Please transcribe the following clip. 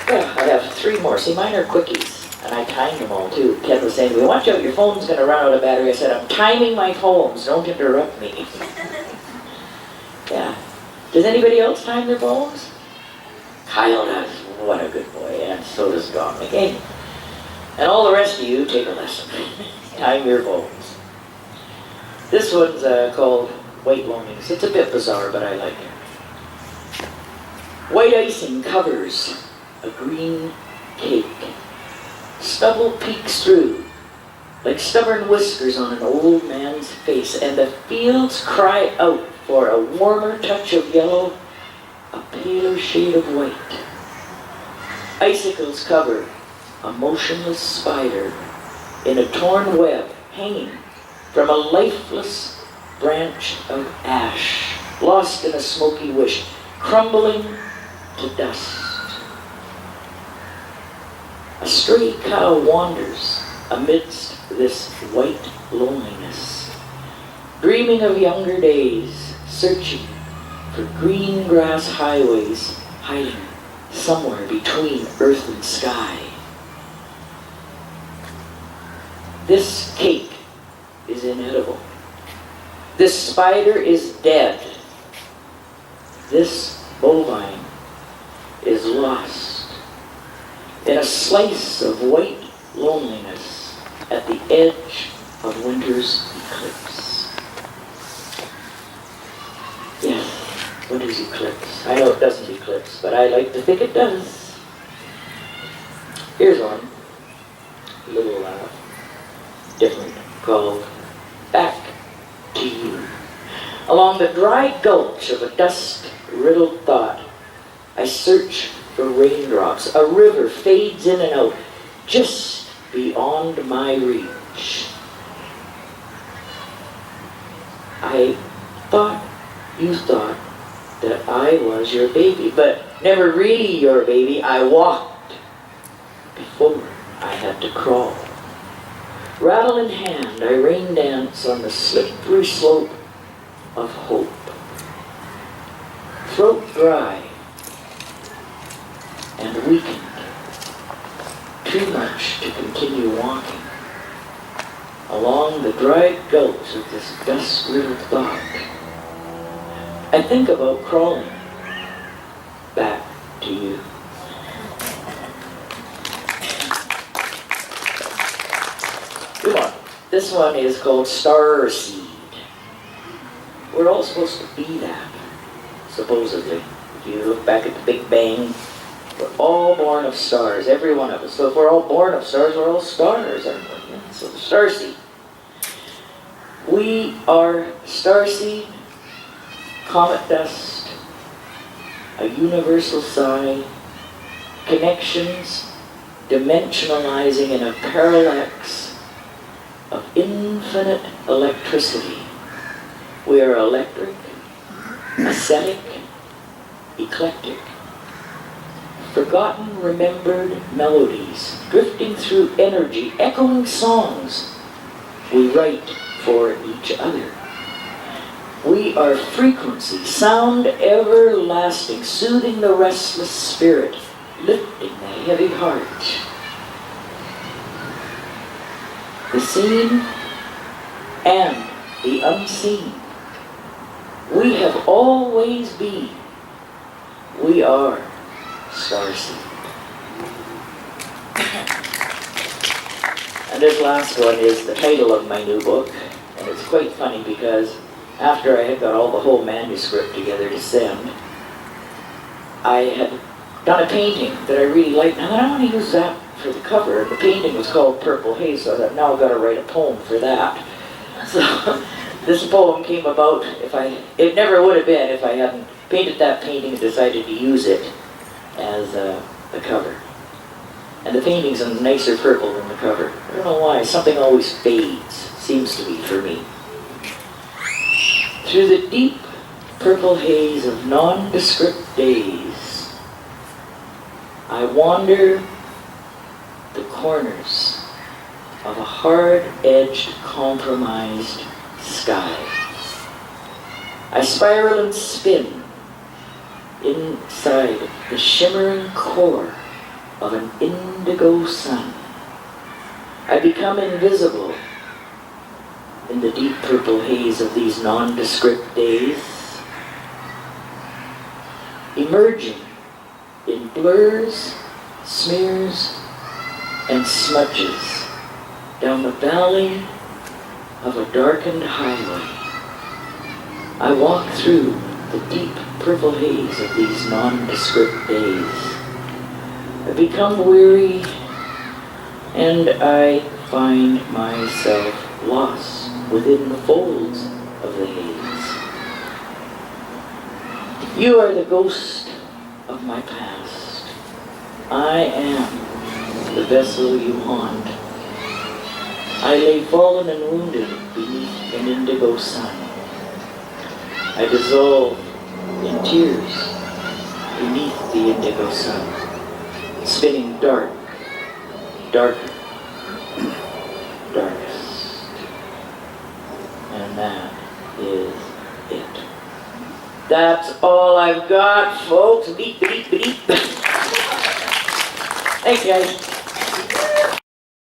Yeah, I have 3 more. See, mine are quickies. And I timed them all too. Ken was saying, watch out, your phone's going to run out of battery. I said, I'm timing my phones. Don't interrupt me. Yeah. Does anybody else time their phones? Kyle does. What a good boy. And so does Don McCain. And all the rest of you, take a lesson. Time your phones. This one's called White Loneliness. It's a bit bizarre, but I like it. White icing covers a green cake. Stubble peeks through, like stubborn whiskers on an old man's face, and the fields cry out for a warmer touch of yellow, a paler shade of white. Icicles cover a motionless spider in a torn web hanging from a lifeless branch of ash, lost in a smoky wish, crumbling to dust. A stray cow wanders amidst this white loneliness, dreaming of younger days, searching for green grass highways, hiding somewhere between earth and sky. This cake is inedible. This spider is dead. This bovine is lost in a slice of white loneliness at the edge of winter's eclipse. Yes, winter's eclipse. I know it doesn't eclipse, but I like to think it does. Here's one, a little different, called Back to You. Along the dry gulch of a dust-riddled thought, I search for raindrops. A river fades in and out, just beyond my reach. I thought you thought that I was your baby, but never really your baby. I walked before I had to crawl. Rattle in hand, I rain dance on the slippery slope of hope. Throat dry and weakened, too much to continue walking along the dry gulch of this dust-riddled thought. I think about crawling back to you. Come on. This one is called Star Seed. We're all supposed to be that, supposedly. If you look back at the Big Bang, we're all born of stars, every one of us. So if we're all born of stars, we're all stars, aren't we? Yeah. So the star seed. We are star seed, comet dust, a universal sigh, connections dimensionalizing in a parallax of infinite electricity. We are electric, ascetic, eclectic. Forgotten, remembered melodies, drifting through energy, echoing songs we write for each other. We are frequency, sound everlasting, soothing the restless spirit, lifting the heavy heart. The seen and the unseen. We have always been. We are Starseed. And this last one is the title of my new book, and it's quite funny because after I had got all the whole manuscript together to send, I had done a painting that I really liked, and I thought I want to use that for the cover. And the painting was called Purple Haze, so I thought now I've got to write a poem for that. So this poem came about, it never would have been if I hadn't painted that painting and decided to use it as the cover. And the painting's a nicer purple than the cover. I don't know why, something always fades, seems to be for me. Through the deep purple haze of nondescript days, I wander the corners of a hard-edged, compromised sky. I spiral and spin inside the shimmering core of an indigo sun. I become invisible in the deep purple haze of these nondescript days, emerging in blurs, smears, and smudges down the valley of a darkened highway. I walk through the deep purple haze of these nondescript days. I become weary, and I find myself lost within the folds of the haze. You are the ghost of my past. I am the vessel you haunt. I lay fallen and wounded beneath an indigo sun. I dissolve in tears beneath the indigo sun, spinning dark, darker, darkest. And that is it. That's all I've got, folks. Beep, beep, beep. Thanks, guys.